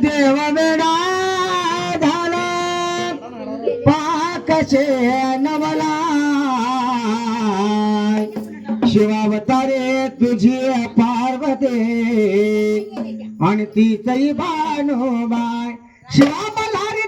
देव वेडा झाला पाकशे नवला शिवावतारे तुझी पार्वती आणि तीचही भानुबाई शिवा मल्हारी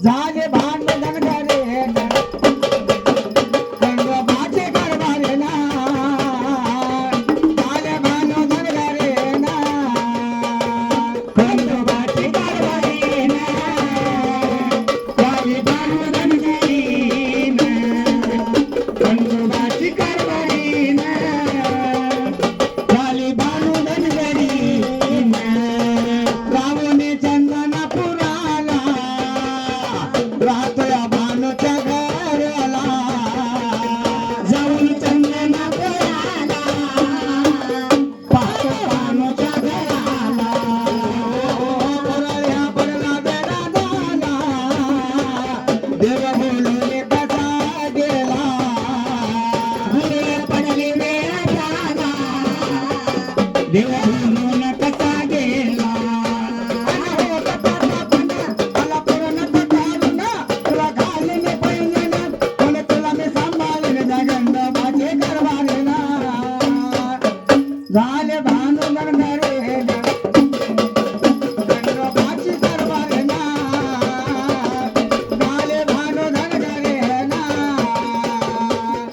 झाले भानुधन घरे खंडोबाची कारभार ना झाले भानुधन घरे ना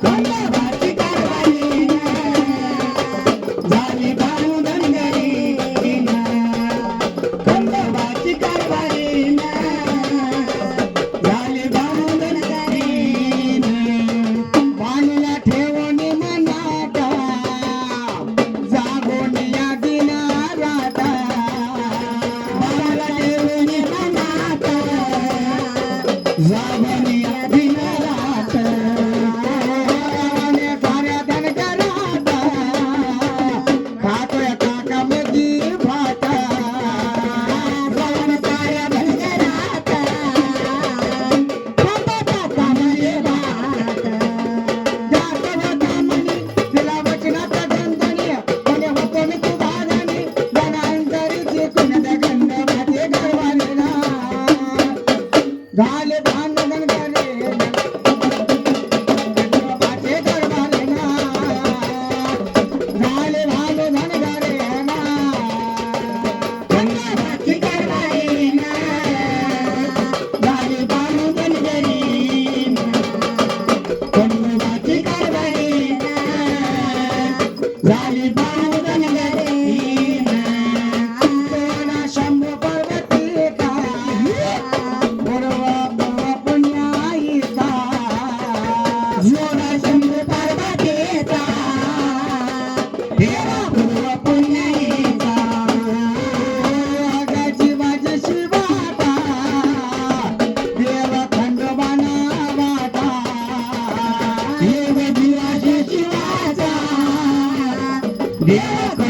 खंडोबाची कारभारी झाली भानुधन घरी ना खंडोबाची कारभारी ना झाली भानुधन घरी ना पाणीला ठेवून मनात जागोनिया दिना राता बाला देवनी मनात जागोनिया दिना राता आणि साऱ्या धनगरात खातोय काका मधी भात साऱ्या धनगरात खातोय काका मधी भात जात होता म्हणी तिला वचनाचा गंधनी म्हणे होतो मी तू भाजानी जनांतरीची कुणद गंध भाते गरवालेला झाले भांडण गरे भाते गरवालेला झाले भांडण गरे ना गंगाची गरवाई ना झाले भांडण गरी गंगाची गरवाई ना झाली भांडण गरी ना शंभू पर्वतीचा पूर्व पुण्याईचा जोडा शंभू पर्वतीचा देवा पूर्व पुण्याईचा आगाची माझी शिवाता देव खंडोबाना वाटा देव जीवाची शिवाचा देव